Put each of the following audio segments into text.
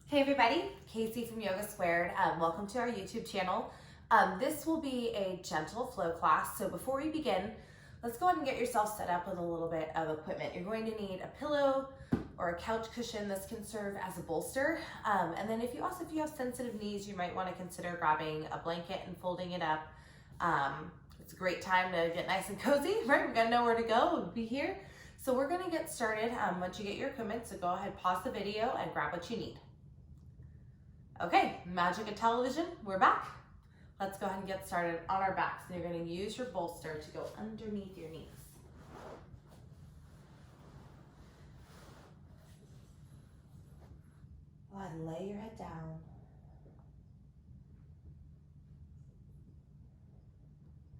Hey everybody, Casey from Yoga Squared. Welcome to our YouTube channel. This will be a gentle flow class. So before we begin, let's go ahead and get yourself set up with a little bit of equipment. You're going to need a pillow or a couch cushion. This can serve as a bolster. And then if you have sensitive knees, you might want to consider grabbing a blanket and folding it up. It's a great time to get nice and cozy, right? We've got nowhere to go, we'll be here. So we're gonna get started once you get your equipment. So go ahead, pause the video and grab what you need. Okay, magic of television, we're back. Let's go ahead and get started on our backs. And you're going to use your bolster to go underneath your knees. Go ahead and lay your head down.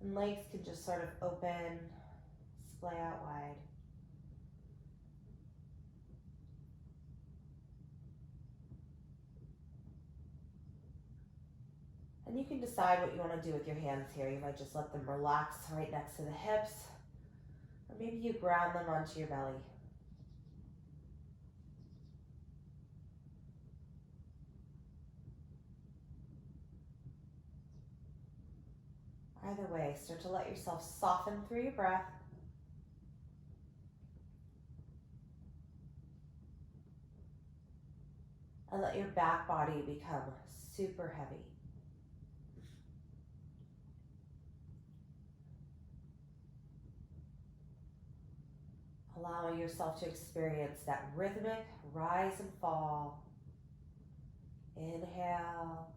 And legs can just sort of open, splay out wide. And you can decide what you want to do with your hands here. You might just let them relax right next to the hips, or maybe you ground them onto your belly. Either way, start to let yourself soften through your breath. And let your back body become super heavy. Allowing yourself to experience that rhythmic rise and fall. Inhale,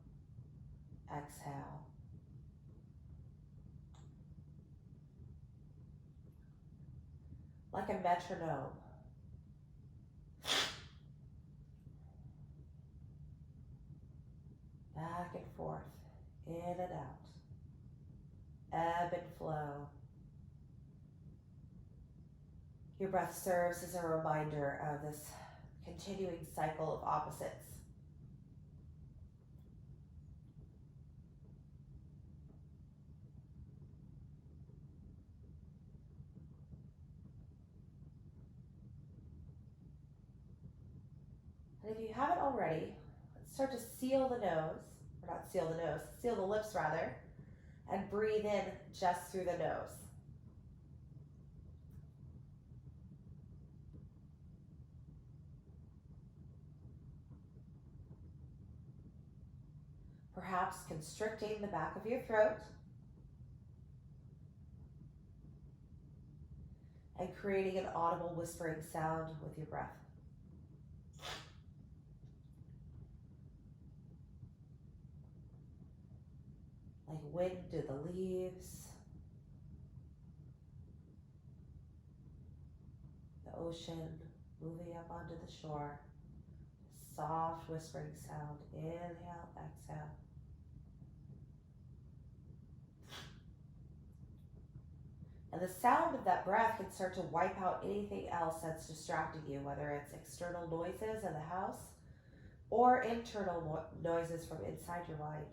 exhale. Like a metronome. Back and forth, in and out. Ebb and flow. Your breath serves as a reminder of this continuing cycle of opposites. And if you haven't already, let's start to seal the nose, or not seal the nose, seal the lips rather, and breathe in just through the nose. Perhaps constricting the back of your throat and creating an audible whispering sound with your breath. Like wind through the leaves, the ocean moving up onto the shore. Soft whispering sound. Inhale, exhale. And the sound of that breath can start to wipe out anything else that's distracting you, whether it's external noises in the house or internal noises from inside your mind.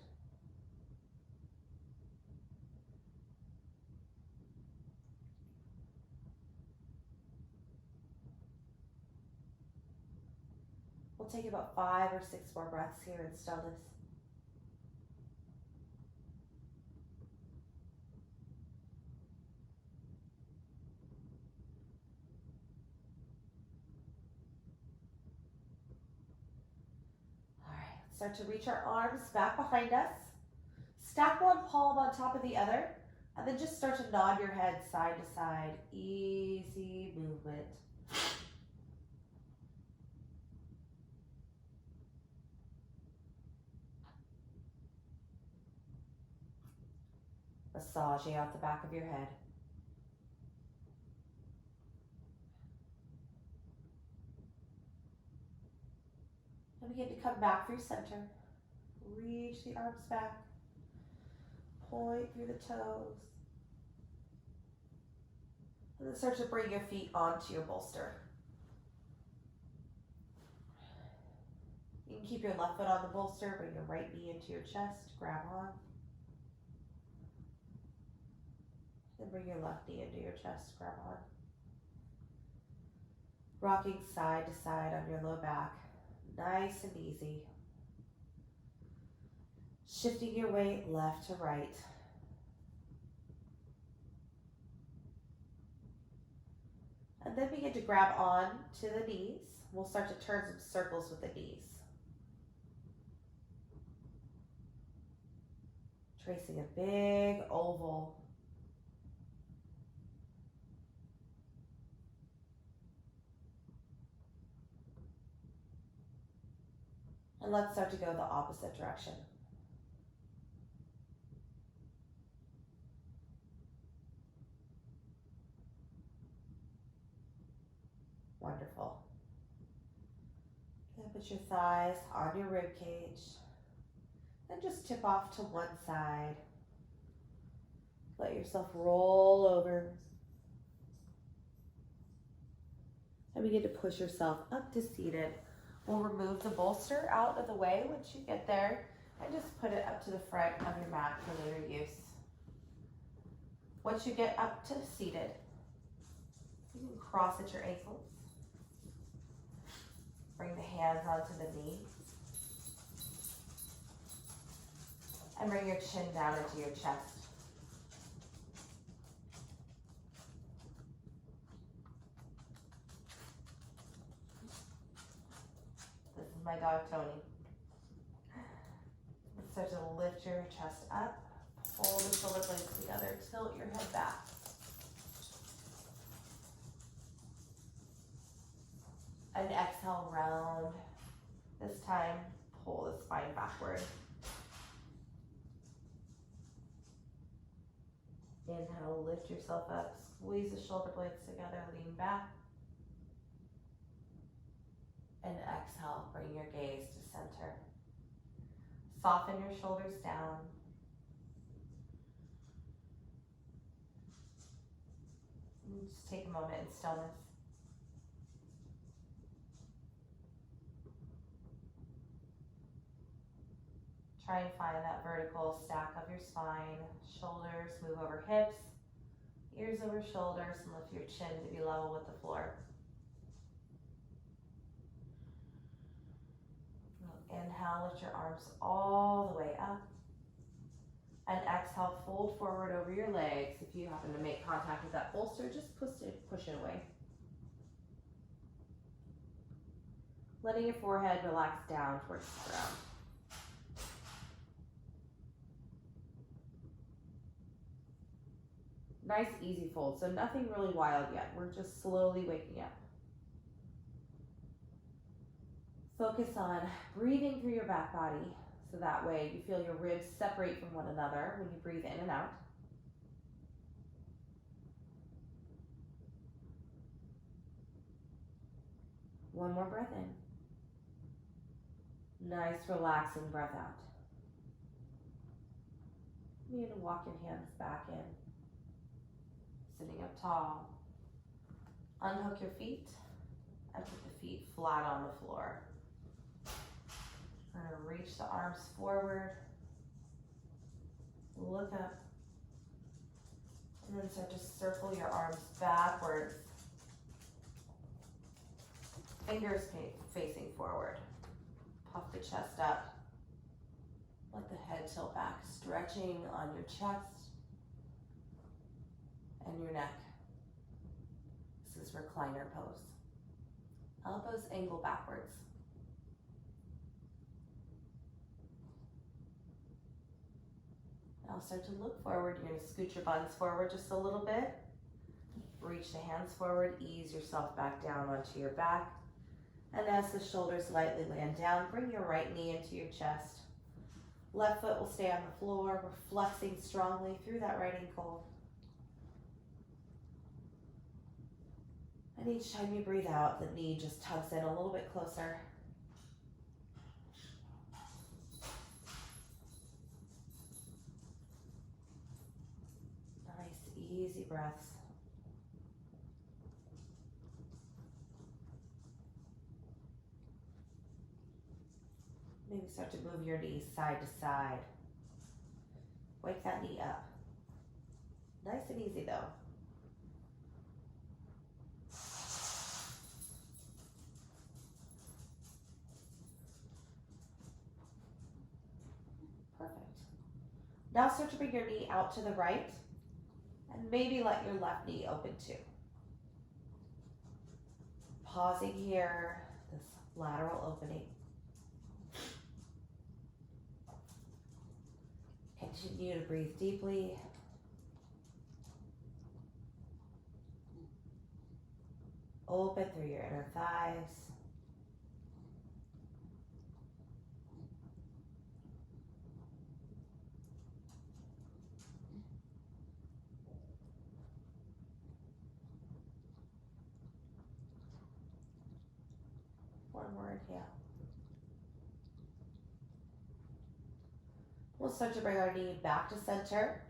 We'll take about 5 or 6 more breaths here in stillness. All right, let's start to reach our arms back behind us. Stack one palm on top of the other, and then just start to nod your head side to side. Easy movement. Massaging out the back of your head. And begin to come back through center. Reach the arms back. Point through the toes. And then start to bring your feet onto your bolster. You can keep your left foot on the bolster, bring your right knee into your chest, grab on. Then bring your left knee into your chest, grab on. Rocking side to side on your low back. Nice and easy. Shifting your weight left to right. And then begin to grab on to the knees. We'll start to turn some circles with the knees. Tracing a big oval. And let's start to go the opposite direction. Wonderful. Then put your thighs on your rib cage. Then just tip off to one side. Let yourself roll over. And begin to push yourself up to seated. We'll remove the bolster out of the way once you get there and just put it up to the front of your mat for later use. Once you get up to seated, you can cross at your ankles. Bring the hands onto the knee. And bring your chin down into your chest. This is my dog, Tony. Let's start to lift your chest up. Pull the shoulder blades together. Tilt your head back. And exhale, round. This time, pull the spine backward. Inhale, lift yourself up. Squeeze the shoulder blades together. Lean back. And exhale, bring your gaze to center. Soften your shoulders down. And just take a moment in stillness. Try and find that vertical stack of your spine. Shoulders move over hips, ears over shoulders, and lift your chin to be level with the floor. Inhale, lift your arms all the way up. And exhale, fold forward over your legs. If you happen to make contact with that bolster, just push it away. Letting your forehead relax down towards the ground. Nice, easy fold. So nothing really wild yet. We're just slowly waking up. Focus on breathing through your back body. So that way you feel your ribs separate from one another when you breathe in and out. One more breath in. Nice, relaxing breath out. You need to walk your hands back in. Sitting up tall. Unhook your feet and put the feet flat on the floor. We're going to reach the arms forward. Look up. And then start to circle your arms backwards. Fingers facing forward. Puff the chest up. Let the head tilt back, stretching on your chest and your neck. This is recliner pose. Elbows angle backwards. Now start to look forward. You're going to scoot your buns forward just a little bit. Reach the hands forward. Ease yourself back down onto your back. And as the shoulders lightly land down, bring your right knee into your chest. Left foot will stay on the floor. We're flexing strongly through that right ankle. And each time you breathe out, the knee just tugs in a little bit closer. Nice, easy breaths. Maybe start to move your knees side to side. Wake that knee up. Nice and easy though. Now start to bring your knee out to the right and maybe let your left knee open too. Pausing here, this lateral opening. Continue to breathe deeply. Open through your inner thighs. One more inhale. We'll start to bring our knee back to center.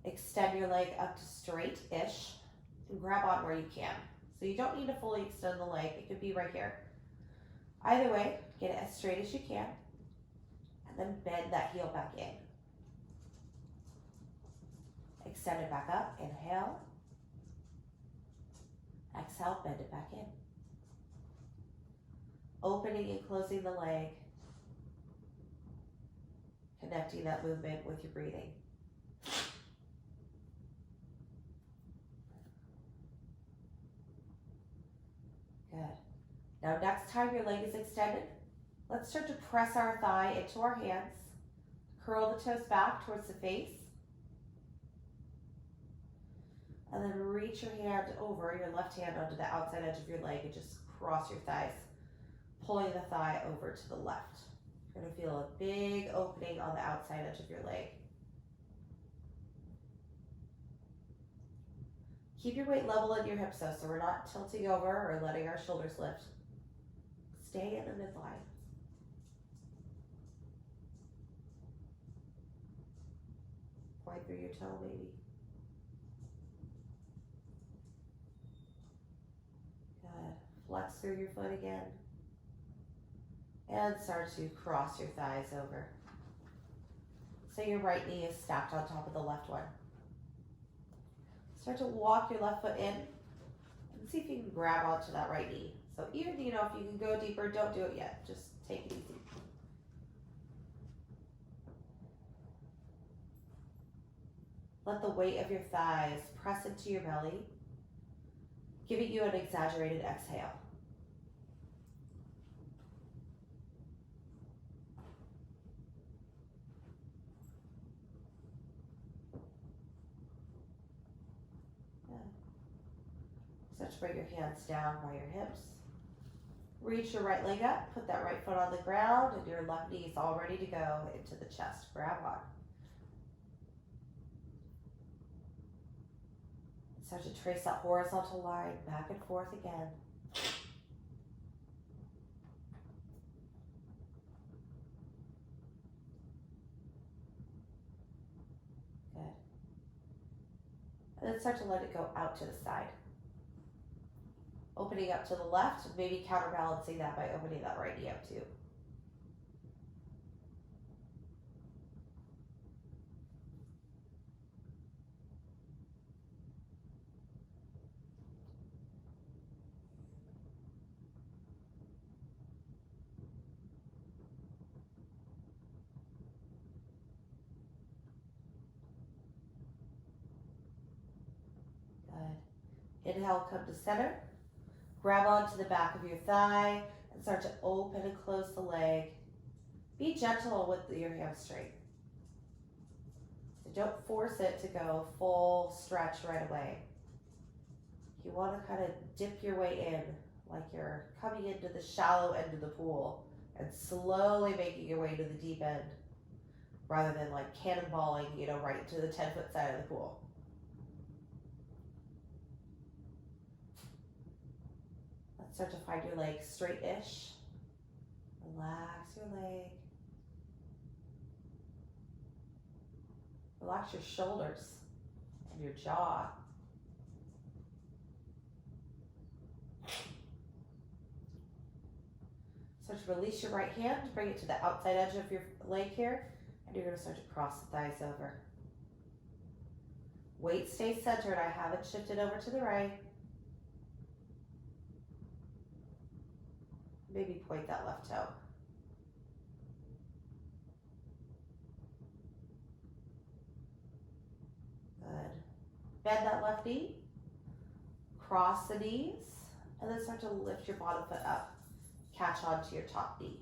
Extend your leg up to straight-ish and grab on where you can. So you don't need to fully extend the leg. It could be right here. Either way, get it as straight as you can. And then bend that heel back in. Extend it back up. Inhale. Exhale, bend it back in. Opening and closing the leg. Connecting that movement with your breathing. Good. Now next time your leg is extended, let's start to press our thigh into our hands. Curl the toes back towards the face. And then reach your hand over, your left hand onto the outside edge of your leg and just cross your thighs, pulling the thigh over to the left. You're going to feel a big opening on the outside edge of your leg. Keep your weight level in your hips though, so we're not tilting over or letting our shoulders lift. Stay in the midline. Point through your toe maybe. Good. Flex through your foot again. And start to cross your thighs over. So your right knee is stacked on top of the left one. Start to walk your left foot in and see if you can grab onto that right knee. So even, if you can go deeper, don't do it yet. Just take it easy. Let the weight of your thighs press into your belly, giving you an exaggerated exhale. Start to bring your hands down by your hips. Reach your right leg up, put that right foot on the ground, and your left knee is all ready to go into the chest. Grab on. Start to trace that horizontal line back and forth again. Good. And then start to let it go out to the side. Opening up to the left, maybe counterbalancing that by opening that right knee up too. Good. Inhale, come to center. Grab onto the back of your thigh and start to open and close the leg. Be gentle with your hamstring. So don't force it to go full stretch right away. You want to kind of dip your way in like you're coming into the shallow end of the pool and slowly making your way to the deep end rather than like cannonballing, right into the 10-foot side of the pool. Start to find your leg straight-ish. Relax your leg. Relax your shoulders and your jaw. Start to release your right hand, bring it to the outside edge of your leg here, and you're going to start to cross the thighs over. Weight stays centered. I haven't shifted over to the right. Maybe point that left toe. Bend that left knee, cross the knees, and then start to lift your bottom foot up. Catch onto your top knee.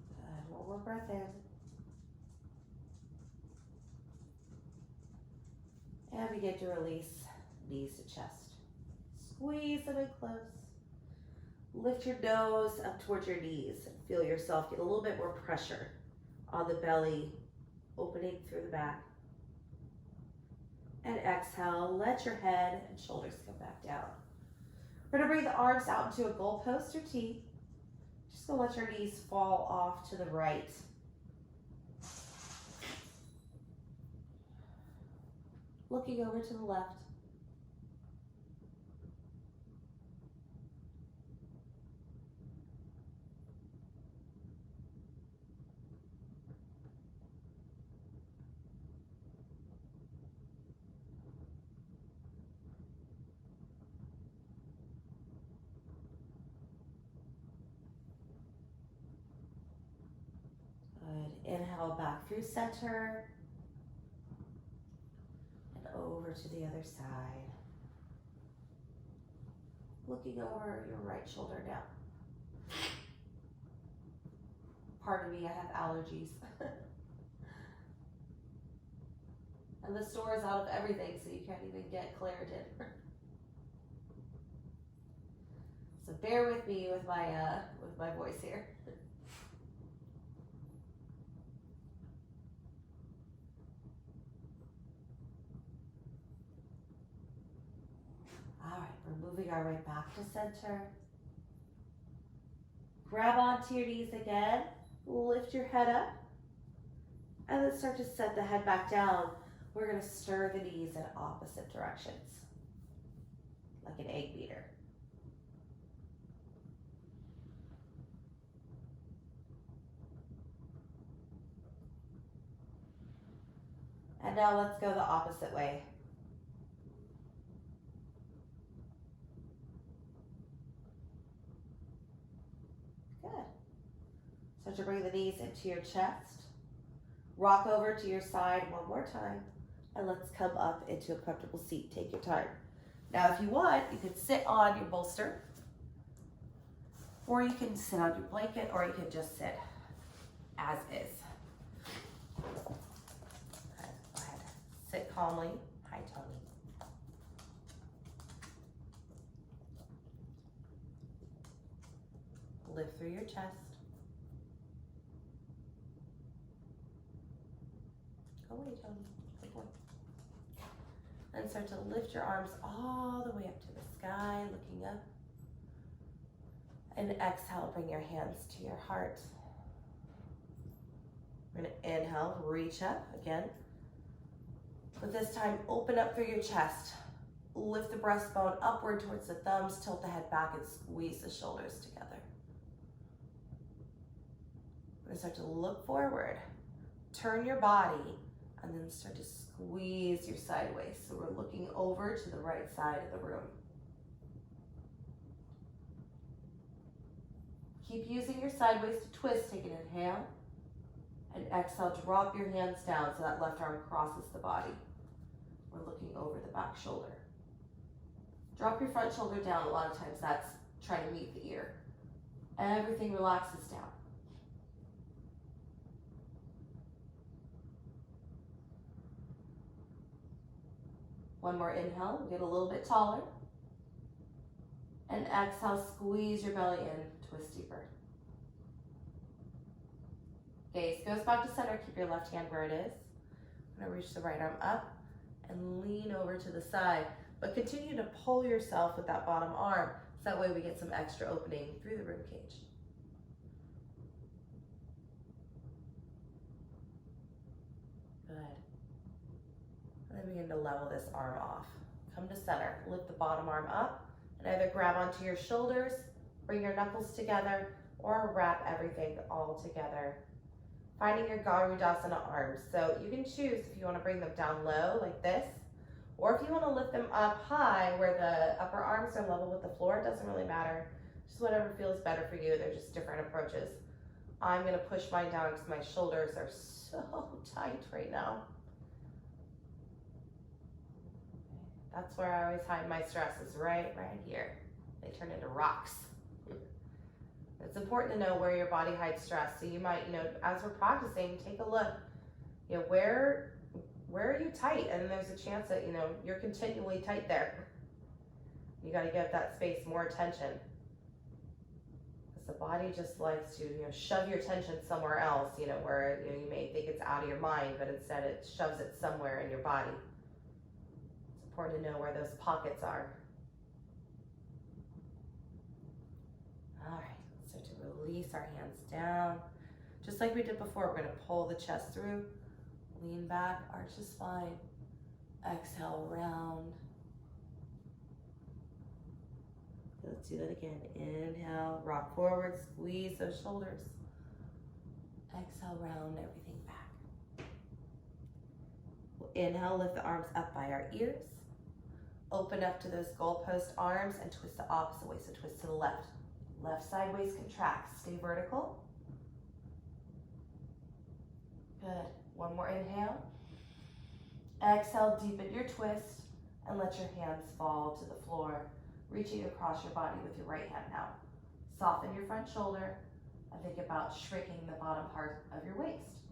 Good. One more breath in. And begin to release knees to chest. Squeeze them in close. Lift your nose up towards your knees and feel yourself get a little bit more pressure on the belly, opening through the back. And exhale, let your head and shoulders come back down. We're gonna bring the arms out into a goalpost or T. Just gonna let your knees fall off to the right. Looking over to the left. Good. Inhale back through center. And over to the other side. Looking over your right shoulder now. Pardon me, I have allergies. And the store is out of everything, so you can't even get Claritin. So bear with me with my voice here. All right, we're moving our way back to center. Grab onto your knees again, lift your head up, and then start to set the head back down. We're gonna stir the knees in opposite directions, like an egg beater. And now let's go the opposite way. Good. Start to bring the knees into your chest. Rock over to your side one more time. And let's come up into a comfortable seat. Take your time. Now, if you want, you could sit on your bolster, or you can sit on your blanket, or you can just sit as is. Go ahead. Sit calmly. Hi, Tony. Lift through your chest. Go away, Tony. Good boy. And start to lift your arms all the way up to the sky, looking up. And exhale, bring your hands to your heart. We're gonna inhale, reach up again. But this time, open up through your chest. Lift the breastbone upward towards the thumbs, tilt the head back, and squeeze the shoulders together. We're gonna start to look forward. Turn your body, and then start to squeeze your sideways. So we're looking over to the right side of the room. Keep using your sideways to twist. Take an inhale, and exhale, drop your hands down so that left arm crosses the body. We're looking over the back shoulder. Drop your front shoulder down. A lot of times that's trying to meet the ear. Everything relaxes down. One more inhale, get a little bit taller. And exhale, squeeze your belly in, twist deeper. Gaze goes back to center, keep your left hand where it is. I'm gonna reach the right arm up and lean over to the side, but continue to pull yourself with that bottom arm, so that way we get some extra opening through the rib cage. Good. And then begin to level this arm off. Come to center, lift the bottom arm up, and either grab onto your shoulders bring your knuckles together, or wrap everything all together. Finding your Garudasana arms. So you can choose if you want to bring them down low like this, or if you want to lift them up high where the upper arms are level with the floor. It doesn't really matter. Just whatever feels better for you. They're just different approaches. I'm going to push mine down because my shoulders are so tight right now. That's where I always hide my stress, is right here. They turn into rocks. It's important to know where your body hides stress. So you might, as we're practicing, take a look, where are you tight? And there's a chance that, you're continually tight there. You got to give that space more attention. Because the body just likes to, shove your attention somewhere else, where you may think it's out of your mind, but instead it shoves it somewhere in your body. It's important to know where those pockets are. All right. Release our hands down. Just like we did before, we're going to pull the chest through, lean back, arch the spine, exhale, round. Let's do that again. Inhale, rock forward, squeeze those shoulders. Exhale, round everything back. Inhale, lift the arms up by our ears. Open up to those goalpost arms and twist the opposite way, so twist to the left. Left sideways contract, stay vertical. Good, one more inhale. Exhale, deepen your twist and let your hands fall to the floor, reaching across your body with your right hand now. Soften your front shoulder and think about shrinking the bottom part of your waist.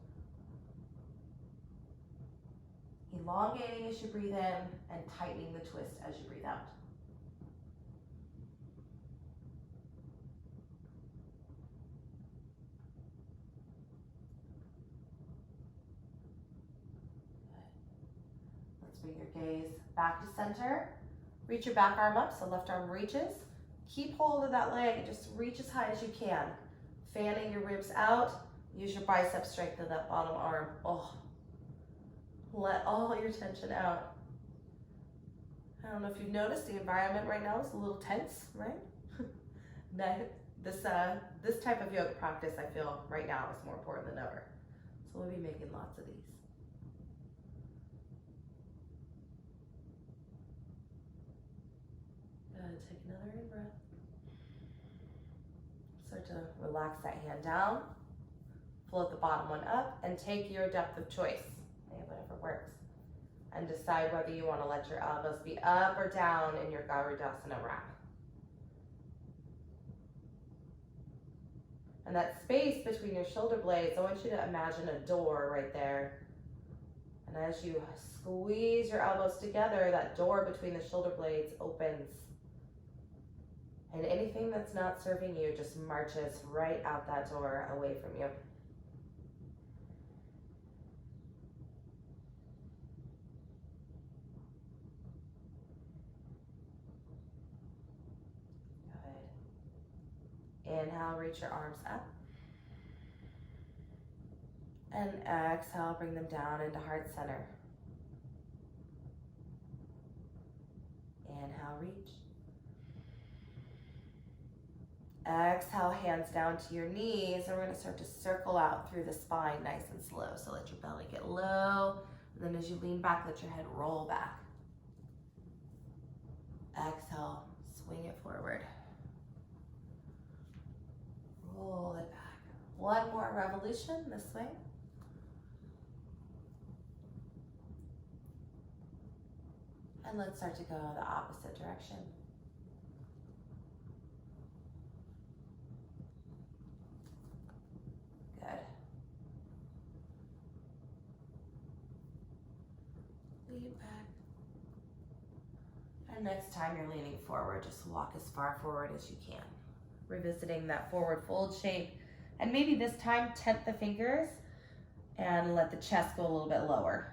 Elongating as you breathe in and tightening the twist as you breathe out. Bring your gaze back to center. Reach your back arm up, so left arm reaches. Keep hold of that leg and just reach as high as you can. Fanning your ribs out. Use your bicep strength of that bottom arm. Oh, let all your tension out. I don't know if you've noticed, the environment right now is a little tense, right? This type of yoga practice, I feel right now, is more important than ever. So we'll be making lots of these. Take another in breath. Start to relax that hand down. Float the bottom one up and take your depth of choice, whatever works. And decide whether you want to let your elbows be up or down in your Garudasana wrap. And that space between your shoulder blades, I want you to imagine a door right there. And as you squeeze your elbows together, that door between the shoulder blades opens. And anything that's not serving you just marches right out that door away from you. Good. Inhale, reach your arms up. And exhale, bring them down into heart center. Inhale, reach. Exhale, hands down to your knees, and we're going to start to circle out through the spine nice and slow. So let your belly get low, and then as you lean back, let your head roll back. Exhale, swing it forward. Roll it back. One more revolution this way. And let's start to go the opposite direction. Good. Lean back. And next time you're leaning forward, just walk as far forward as you can. Revisiting that forward fold shape. And maybe this time tent the fingers and let the chest go a little bit lower.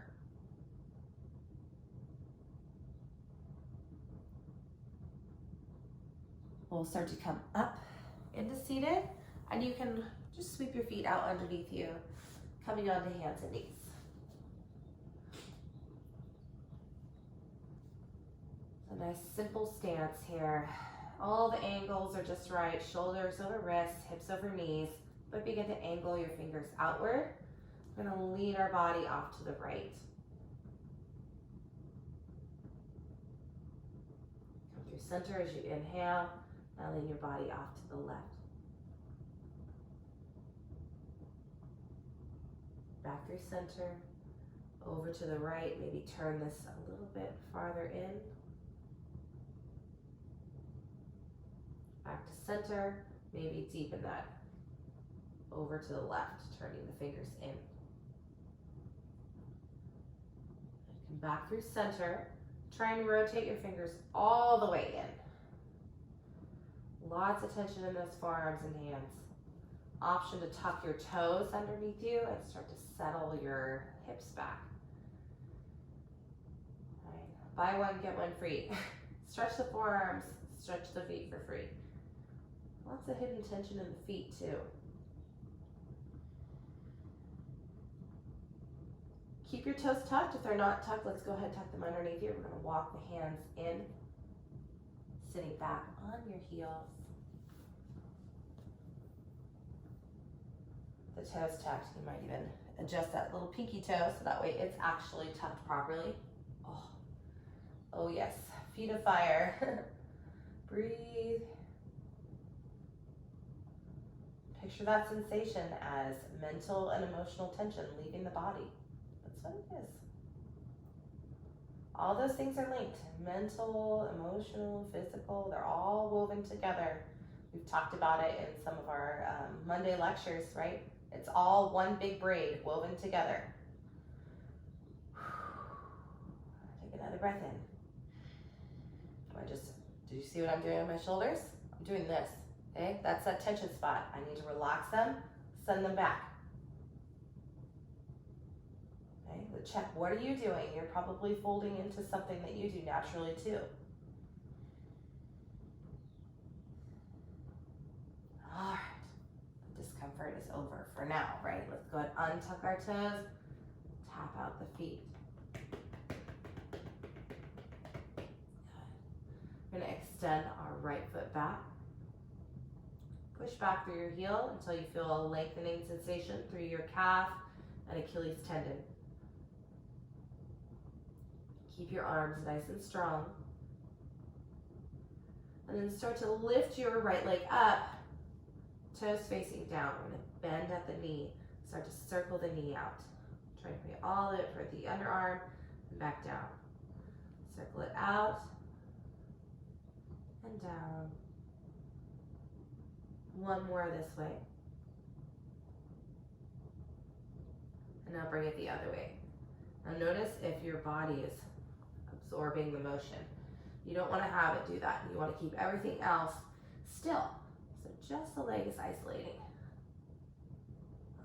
We'll start to come up into seated, and you can just sweep your feet out underneath you, coming onto hands and knees. A nice simple stance here. All the angles are just right. Shoulders over wrists, hips over knees. But begin to angle your fingers outward. We're going to lean our body off to the right. Come through center as you inhale. Now lean your body off to the left. Back through center. Over to the right. Maybe turn this a little bit farther in. Back to center. Maybe deepen that. Over to the left, turning the fingers in. Come back through center. Try and rotate your fingers all the way in. Lots of tension in those forearms and hands. Option to tuck your toes underneath you and start to settle your hips back. All right. Buy one, get one free. Stretch the forearms, stretch the feet for free. Lots of hidden tension in the feet too. Keep your toes tucked. If they're not tucked, let's go ahead and tuck them underneath you. We're going to walk the hands in, sitting back on your heels. The toes tucked. You might even adjust that little pinky toe so that way it's actually tucked properly. Oh yes, feet of fire. Breathe. Picture that sensation as mental and emotional tension leaving the body. That's what it is. All those things are linked. Mental, emotional, physical, they're all woven together. We've talked about it in some of our Monday lectures, right? It's all one big braid woven together. Take another breath in. Did you see what I'm doing on my shoulders? I'm doing this, okay? That's that tension spot. I need to relax them, send them back. Okay, check, what are you doing? You're probably folding into something that you do naturally too. All right, the discomfort is over for now, right? Let's go ahead and untuck our toes, tap out the feet. We're going to extend our right foot back. Push back through your heel until you feel a lengthening sensation through your calf and Achilles tendon. Keep your arms nice and strong. And then start to lift your right leg up, toes facing down. We're going to bend at the knee. Start to circle the knee out. Try to bring all of it for the underarm and back down. Circle it out. And down. One more this way. And now bring it the other way. Now notice if your body is absorbing the motion. You don't want to have it do that. You want to keep everything else still. So just the leg is isolating.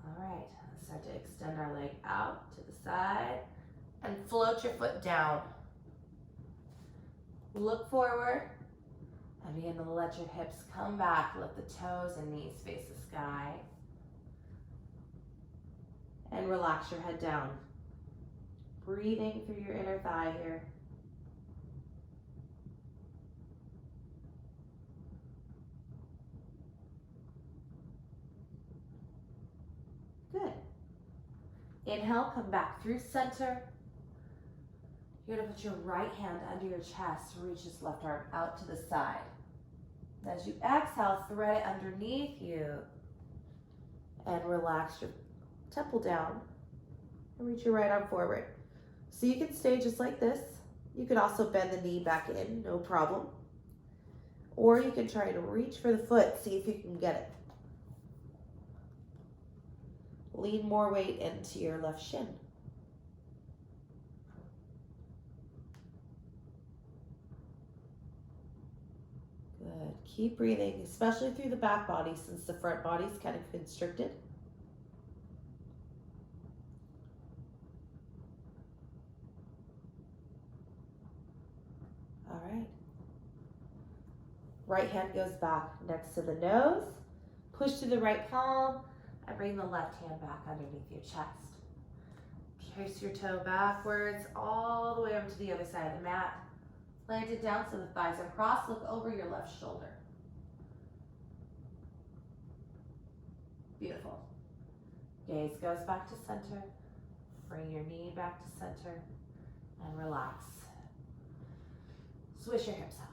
All right, let's start to extend our leg out to the side and float your foot down. Look forward. And begin to let your hips come back. Let the toes and knees face the sky. And relax your head down. Breathing through your inner thigh here. Good. Inhale, come back through center. You're going to put your right hand under your chest, reach this left arm out to the side. As you exhale, thread it underneath you and relax your temple down and reach your right arm forward. So you can stay just like this. You could also bend the knee back in, no problem. Or you can try to reach for the foot, see if you can get it. Lean more weight into your left shin. Good. Keep breathing, especially through the back body since the front body is kind of constricted. All right. Right hand goes back next to the nose. Push to the right palm and bring the left hand back underneath your chest. Trace your toe backwards all the way over to the other side of the mat. Plant it down so the thighs are crossed. Look over your left shoulder. Beautiful. Gaze goes back to center. Bring your knee back to center and relax. Swish your hips out.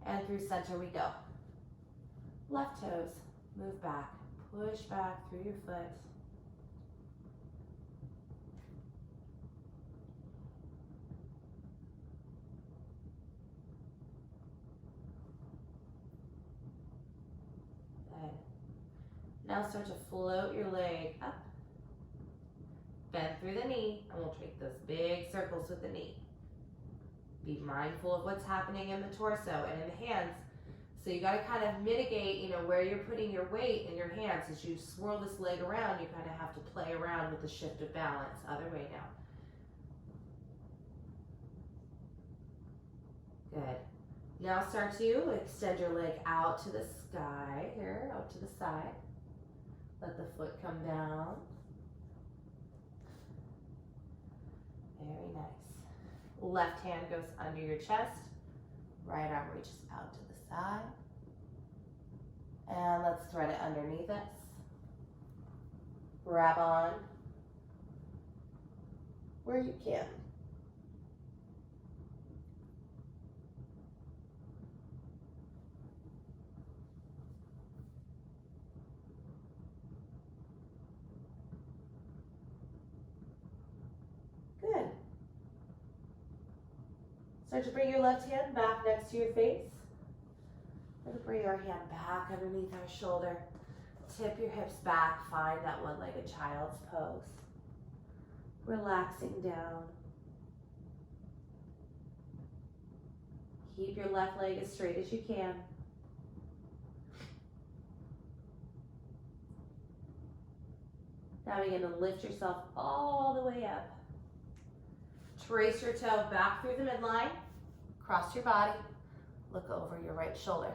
And through center we go. Left toes, move back. Push back through your foot. Good. Now start to float your leg up. Bend through the knee, and we'll make those big circles with the knee. Be mindful of what's happening in the torso and in the hands. So you got to kind of mitigate, where you're putting your weight in your hands. As you swirl this leg around, you kind of have to play around with the shift of balance. Other way now. Good. Now start to extend your leg out to the sky here, out to the side. Let the foot come down. Very nice. Left hand goes under your chest. Right arm reaches out to the side. And let's thread it underneath us. Grab on where you can. Good. Start to bring your left hand back next to your face. We're going to bring our hand back underneath our shoulder. Tip your hips back. Find that one-legged child's pose. Relaxing down. Keep your left leg as straight as you can. Now begin to lift yourself all the way up. Trace your toe back through the midline. Cross your body. Look over your right shoulder.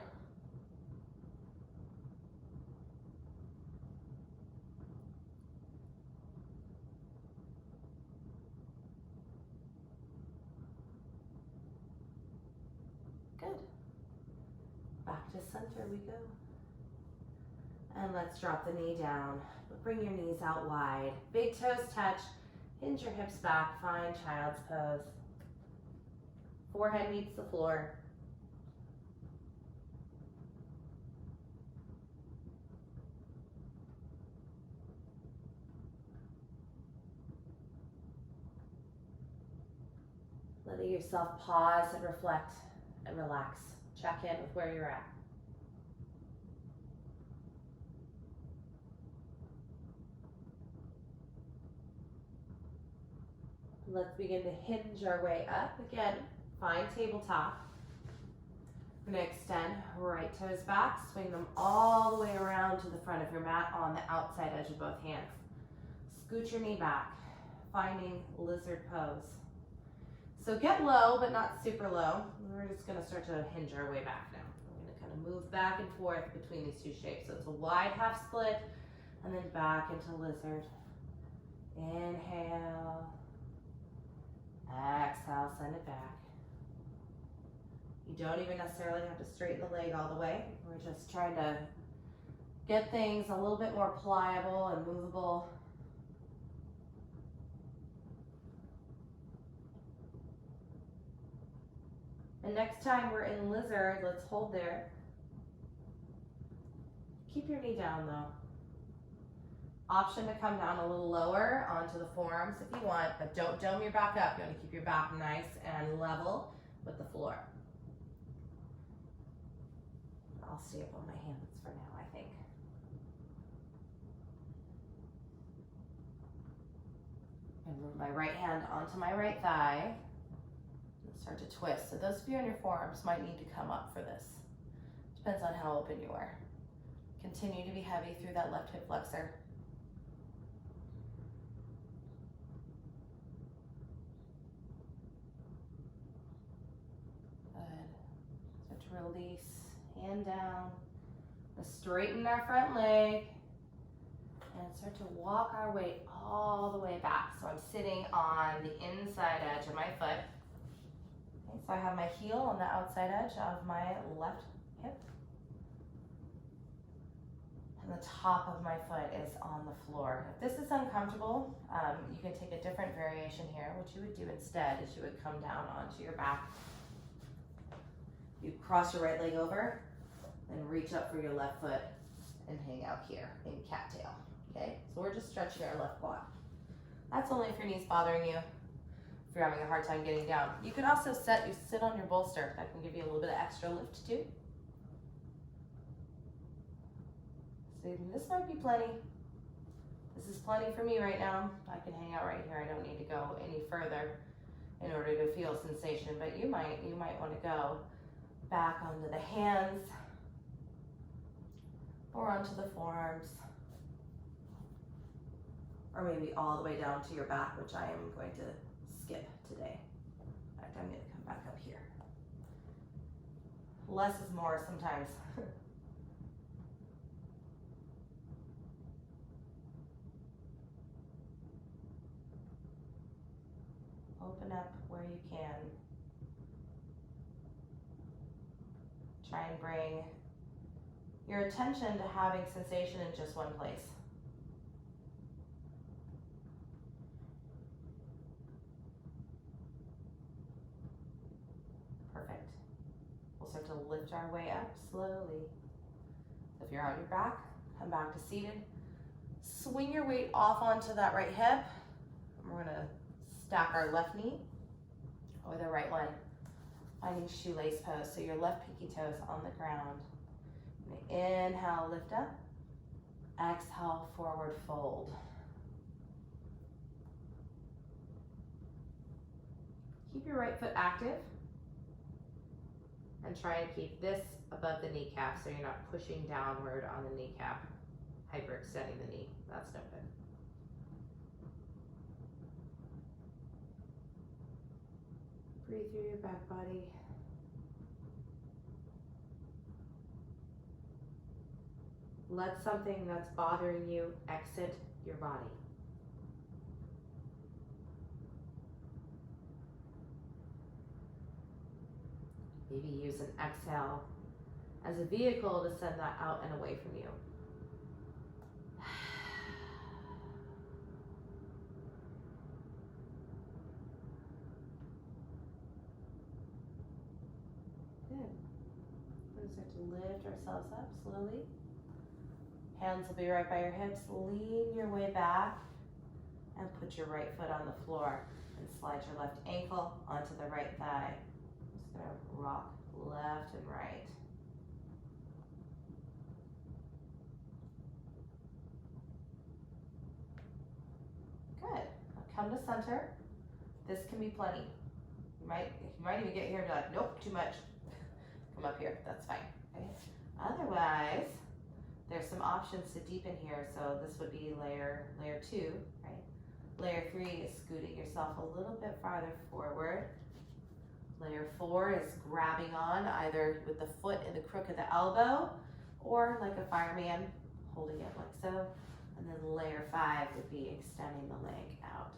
Good. Back to center we go. And let's drop the knee down. Bring your knees out wide. Big toes touch. Hinge your hips back. Find child's pose. Forehead meets the floor. Letting yourself pause and reflect and relax. Check in with where you're at. Let's begin to hinge our way up. Again, find tabletop. We're going to extend right toes back. Swing them all the way around to the front of your mat on the outside edge of both hands. Scoot your knee back, finding lizard pose. So get low, but not super low. We're just going to start to hinge our way back now. We're going to kind of move back and forth between these two shapes. So it's a wide half split, and then back into lizard. Inhale. Exhale, send it back. You don't even necessarily have to straighten the leg all the way. We're just trying to get things a little bit more pliable and movable. And next time we're in lizard, let's hold there. Keep your knee down though. Option to come down a little lower onto the forearms if you want, but don't dome your back up. You want to keep your back nice and level with the floor. I'll stay up on my hands for now, I think. And move my right hand onto my right thigh. And start to twist. So those of you on your forearms might need to come up for this. Depends on how open you are. Continue to be heavy through that left hip flexor. Good. Start to release. Hand down. Let's straighten our front leg. And start to walk our way all the way back. So I'm sitting on the inside edge of my foot. Okay, so I have my heel on the outside edge of my left hip. And the top of my foot is on the floor. If this is uncomfortable, you can take a different variation here. What you would do instead is you would come down onto your back. You cross your right leg over, and reach up for your left foot and hang out here in cattail. Okay, so we're just stretching our left quad. That's only if your knee's bothering you, if you're having a hard time getting down. You could also sit on your bolster. That can give you a little bit of extra lift too. So this might be plenty. This is plenty for me right now. I can hang out right here. I don't need to go any further in order to feel sensation, but you might want to go back onto the hands or onto the forearms, or maybe all the way down to your back, which I am going to skip today. In fact, I'm going to come back up here. Less is more sometimes. Open up where you can. Try and bring your attention to having sensation in just one place. Perfect. We'll start to lift our way up slowly. If you're on your back, come back to seated. Swing your weight off onto that right hip. We're gonna stack our left knee or the right one. Finding shoelace pose, so your left pinky toe is on the ground. Inhale, lift up. Exhale, forward fold. Keep your right foot active and try and keep this above the kneecap so you're not pushing downward on the kneecap, hyperextending the knee. That's no good. Breathe through your back body. Let something that's bothering you exit your body. Maybe use an exhale as a vehicle to send that out and away from you. Good. We're going to start to lift ourselves up slowly. Hands will be right by your hips. Lean your way back and put your right foot on the floor and slide your left ankle onto the right thigh. Just gonna rock left and right. Good. Now come to center. This can be plenty. You might even get here and be like, nope, too much. Come up here, that's fine. Okay. Otherwise, there's some options to deepen here. So this would be layer 2, right? Layer 3 is scooting yourself a little bit farther forward. Layer 4 is grabbing on either with the foot in the crook of the elbow or like a fireman holding it like so. And then layer 5 would be extending the leg out.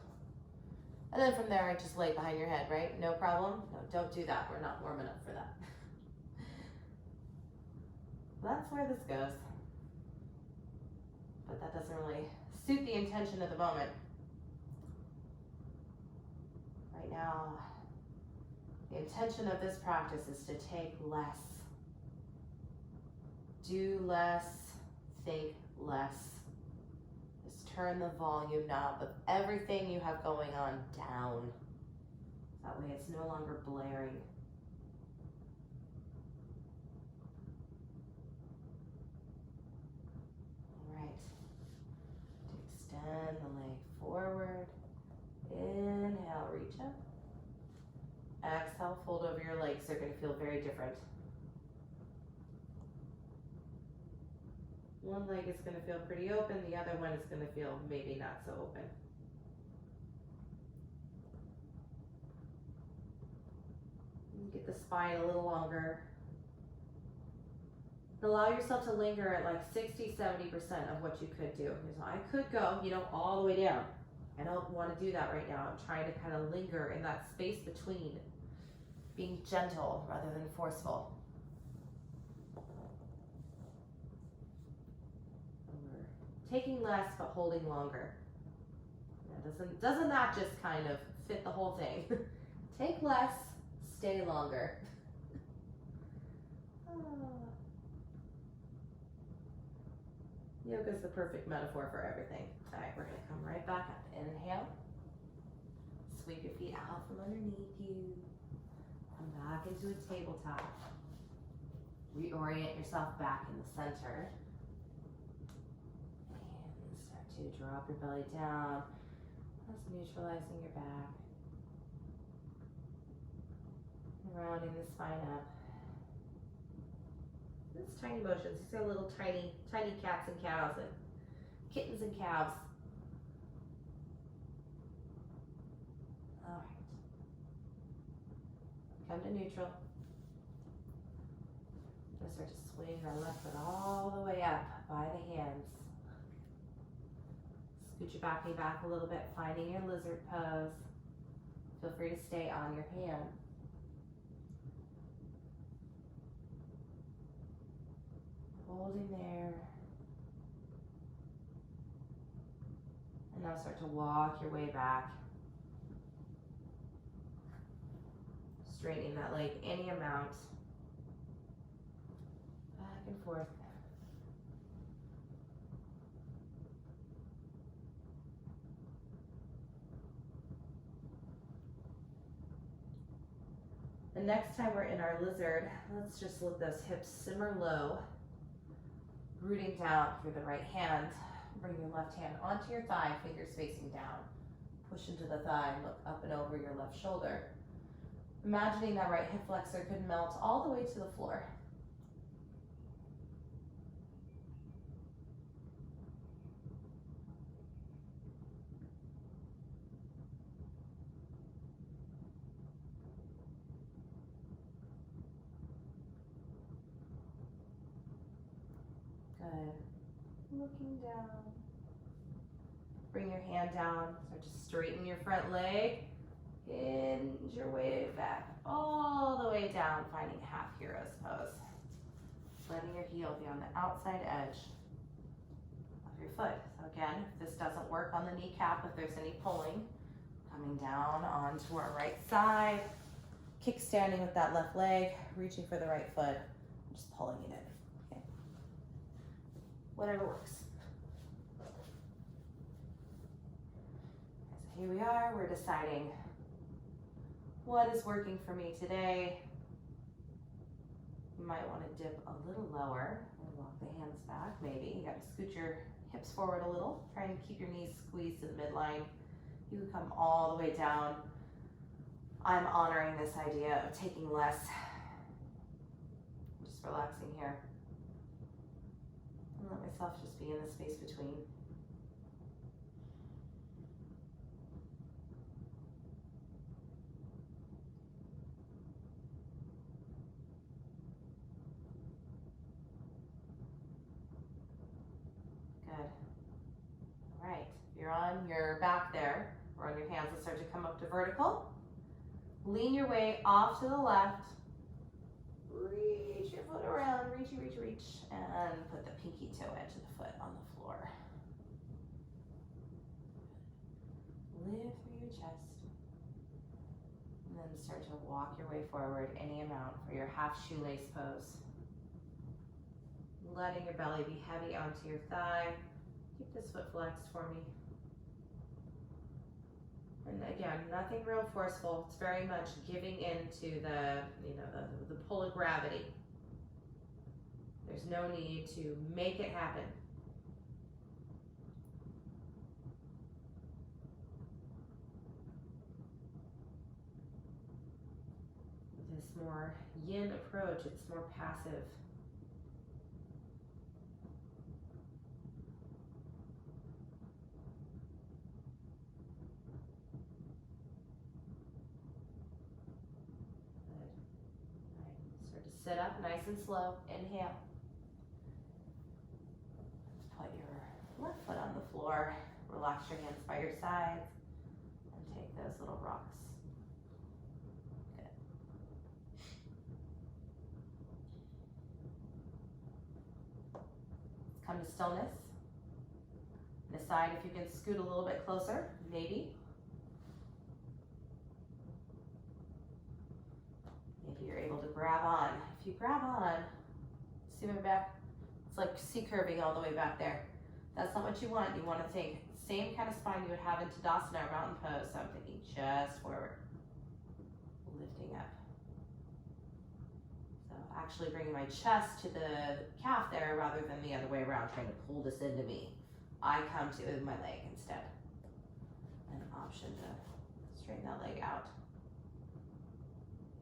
And then from there, I just lay behind your head, right? No problem. No, don't do that. We're not warm enough for that. That's where this goes. But that doesn't really suit the intention of the moment. Right now, the intention of this practice is to take less, do less, think less. Just turn the volume knob of everything you have going on down. That way it's no longer blaring. Extend the leg forward. Inhale, reach up. Exhale, fold over your legs. They're going to feel very different. One leg is going to feel pretty open. The other one is going to feel maybe not so open. Get the spine a little longer. Allow yourself to linger at like 60-70% of what you could do. So I could go, all the way down. I don't want to do that right now. I'm trying to kind of linger in that space between, being gentle rather than forceful. Taking less but holding longer. Doesn't that just kind of fit the whole thing? Take less, stay longer. Yoga is the perfect metaphor for everything. All right, we're gonna come right back up. Inhale. Sweep your feet out from underneath you. Come back into a tabletop. Reorient yourself back in the center. And start to drop your belly down. Just neutralizing your back. Rounding the spine up. It's tiny motions. These are little tiny cats and cows and kittens and calves. All right. Come to neutral. We'll start to swing our left foot all the way up by the hands. Scoot your back knee back a little bit, finding your lizard pose. Feel free to stay on your hand. Holding there. And now start to walk your way back. Straightening that leg any amount. Back and forth. The next time we're in our lizard, let's just let those hips simmer low. Rooting down through the right hand. Bring your left hand onto your thigh, fingers facing down. Push into the thigh, look up and over your left shoulder. Imagining that right hip flexor could melt all the way to the floor. Good. Looking down. Bring your hand down. Start to straighten your front leg. Hinge your way back all the way down, finding half hero's pose. Letting your heel be on the outside edge of your foot. So again, if this doesn't work on the kneecap, if there's any pulling, coming down onto our right side, kickstanding with that left leg, reaching for the right foot, just pulling it in. Okay. Whatever works. So here we are, we're deciding what is working for me today. You might want to dip a little lower and walk the hands back, maybe. You got to scoot your hips forward a little. Try and keep your knees squeezed to the midline. You can come all the way down. I'm honoring this idea of taking less. Just relaxing here. And let myself just be in the space between. All right, if you're on your back there, or on your hands, let's start to come up to vertical. Lean your way off to the left. Reach your foot around, reach, and put the pinky toe edge of the foot on the floor. Lift through your chest. And then start to walk your way forward any amount for your half shoelace pose. Letting your belly be heavy onto your thigh. Keep this foot flexed for me. And again, nothing real forceful. It's very much giving into the pull of gravity. There's no need to make it happen. This more yin approach, it's more passive. Sit up nice and slow. Inhale. floor. Relax your hands by your sides and take those little rocks. Good. Come to stillness. Decide if you can scoot a little bit closer, maybe. Maybe you're able to grab on. If you grab on, see my back? It's like C curving all the way back there. That's not what you want. You want to think same kind of spine you would have in Tadasana or mountain pose. So I'm thinking just forward, lifting up. So actually bringing my chest to the calf there rather than the other way around, trying to pull this into me. I come to my leg instead. An option to straighten that leg out.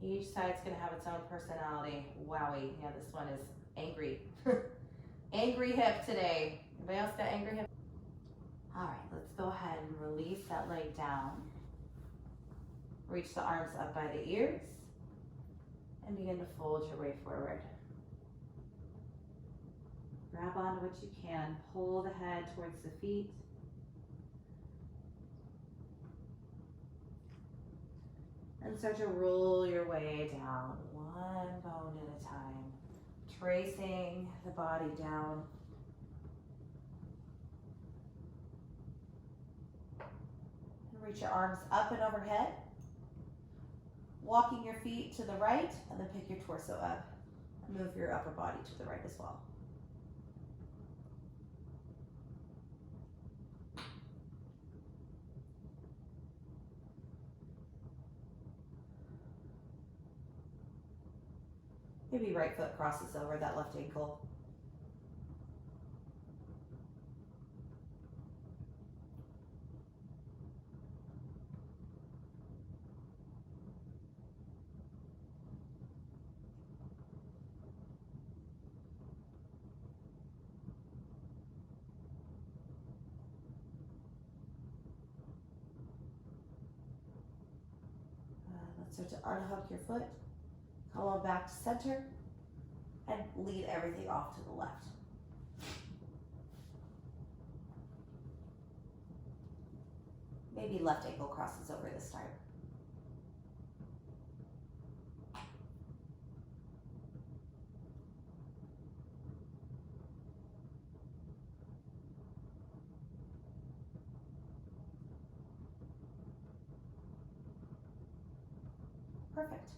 Each side's gonna have its own personality. Wowie, yeah, this one is angry. Angry hip today. Anybody else got angry hip? All right, let's go ahead and release that leg down. Reach the arms up by the ears and begin to fold your way forward. Grab onto what you can. Pull the head towards the feet. And start to roll your way down, one bone at a time. Tracing the body down. And reach your arms up and overhead. Walking your feet to the right, and then pick your torso up. And move your upper body to the right as well. Maybe right foot crosses over that left ankle. Let's start to unhook your foot. Come on back to center and lead everything off to the left. Maybe left ankle crosses over this time. Perfect.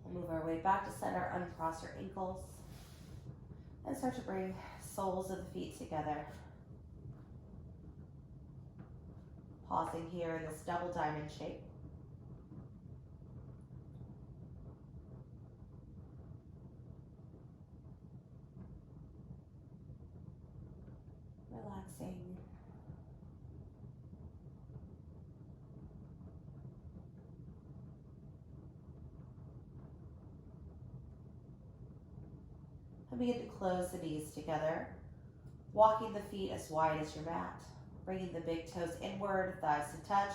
We'll move our way back to center, uncross your ankles, and start to bring soles of the feet together. Pausing here in this double diamond shape. Relaxing. And begin to close the knees together, walking the feet as wide as your mat, bringing the big toes inward, thighs to touch,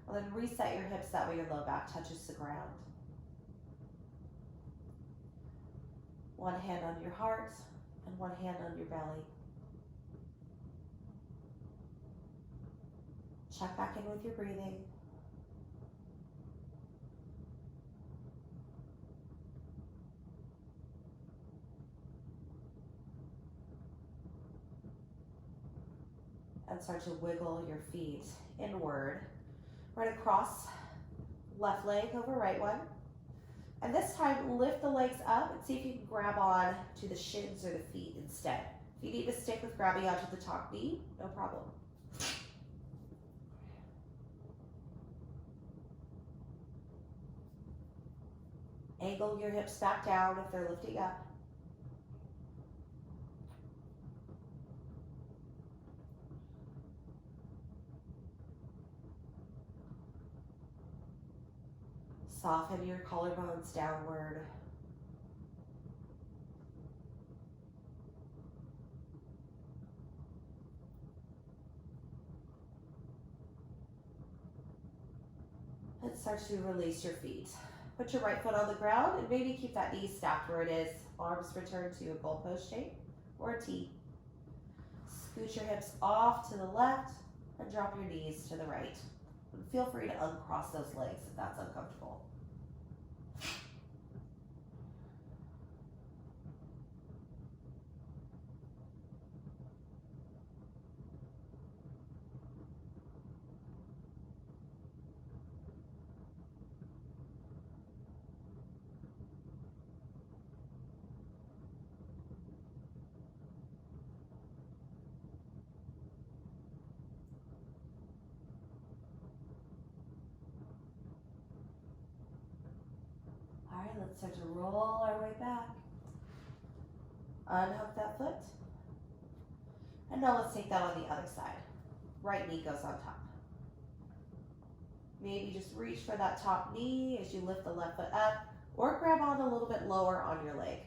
and then reset your hips, that way your low back touches the ground. One hand on your heart and one hand on your belly. Check back in with your breathing. And start to wiggle your feet inward, right across, left leg over right one. And this time, lift the legs up and see if you can grab on to the shins or the feet instead. If you need to stick with grabbing onto the top knee, no problem. Angle your hips back down if they're lifting up. Soften your collarbones downward. And start to release your feet. Put your right foot on the ground and maybe keep that knee stacked where it is. Arms return to a goalpost shape or a T. Scoot your hips off to the left and drop your knees to the right. And feel free to uncross those legs if that's uncomfortable. All right, let's start to roll our way back. Unhook that foot. And now let's take that on the other side. Right knee goes on top. Maybe just reach for that top knee as you lift the left foot up, or grab on a little bit lower on your leg.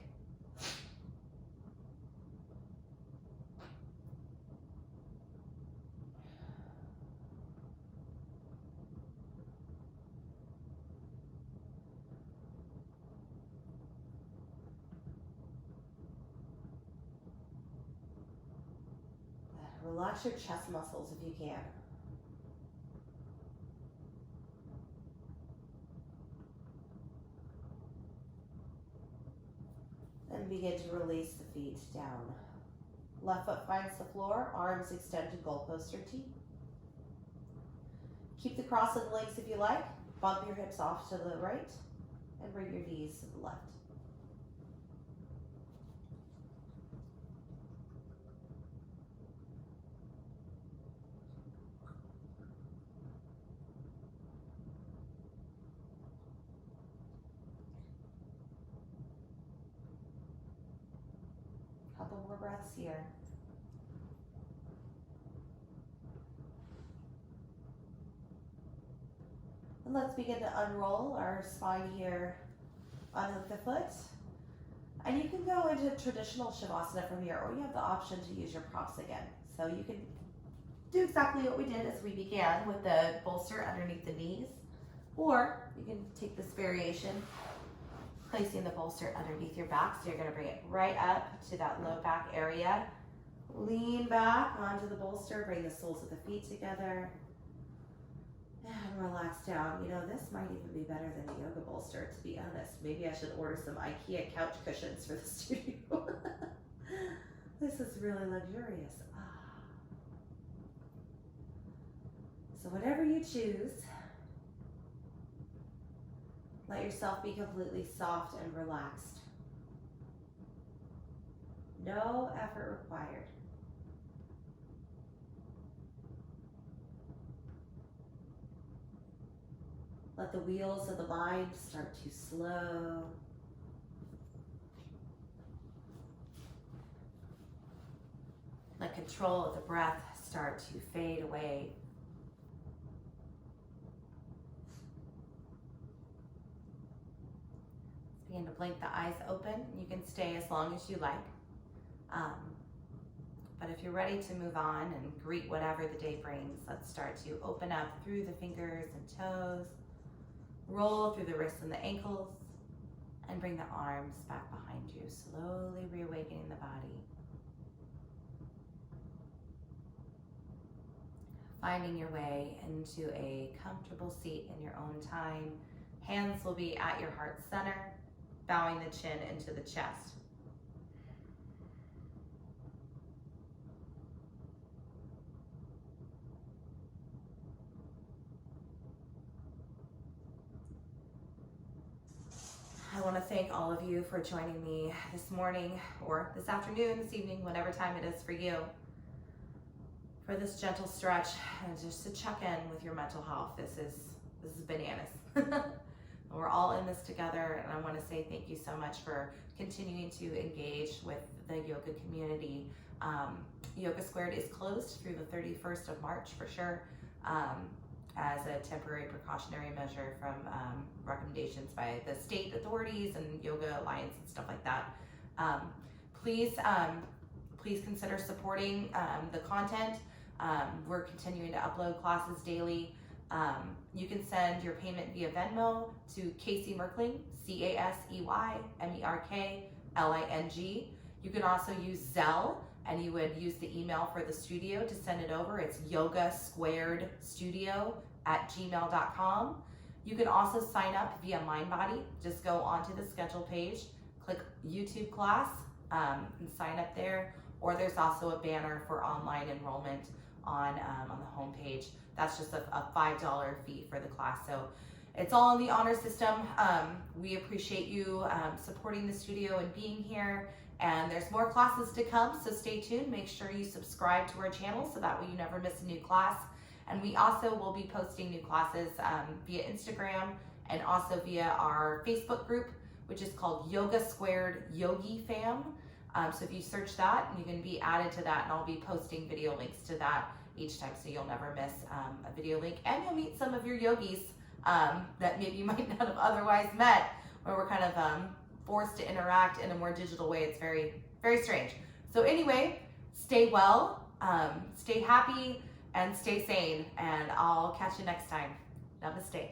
Relax your chest muscles if you can. And begin to release the feet down. Left foot finds the floor, arms extend to goalpost or tee. Keep the cross of the legs if you like. Bump your hips off to the right and bring your knees to the left. Couple more breaths here. And let's begin to unroll our spine here. Unhook the foot. And you can go into traditional Shavasana from here, or you have the option to use your props again. So you can do exactly what we did as we began with the bolster underneath the knees, or you can take this variation, placing the bolster underneath your back. So you're going to bring it right up to that low back area. Lean back onto the bolster, bring the soles of the feet together, and relax down. You know, this might even be better than the yoga bolster, to be honest. Maybe I should order some IKEA couch cushions for the studio. This is really luxurious. So whatever you choose, let yourself be completely soft and relaxed. No effort required. Let the wheels of the mind start to slow. Let control of the breath start to fade away. Begin to blink the eyes open. You can stay as long as you like. But if you're ready to move on and greet whatever the day brings, let's start to open up through the fingers and toes, roll through the wrists and the ankles, and bring the arms back behind you, slowly reawakening the body. Finding your way into a comfortable seat in your own time. Hands will be at your heart center, bowing the chin into the chest. I want to thank all of you for joining me this morning or this afternoon, this evening, whatever time it is for you, for this gentle stretch and just to check in with your mental health. This is bananas. We're all in this together, and I want to say thank you so much for continuing to engage with the yoga community. Yoga Squared is closed through the 31st of March for sure, as a temporary precautionary measure from recommendations by the state authorities and Yoga Alliance and stuff like that. Please consider supporting the content. We're continuing to upload classes daily. You can send your payment via Venmo to Casey Merkling, CASEYMERKLING. You can also use Zelle and you would use the email for the studio to send it over. It's yogasquaredstudio@gmail.com. You can also sign up via MindBody. Just go onto the schedule page, click YouTube class, and sign up there. Or there's also a banner for online enrollment on the homepage. That's just a $5 fee for the class. So it's all in the honor system. We appreciate you supporting the studio and being here. And there's more classes to come, so stay tuned. Make sure you subscribe to our channel so that way you never miss a new class. And we also will be posting new classes via Instagram and also via our Facebook group, which is called Yoga Squared Yogi Fam. So if you search that, you can be added to that, and I'll be posting video links to that each time, so you'll never miss a video link. And you'll meet some of your yogis that maybe you might not have otherwise met, where we're kind of forced to interact in a more digital way. It's very, very strange. So anyway, stay well, stay happy, and stay sane, and I'll catch you next time. Namaste.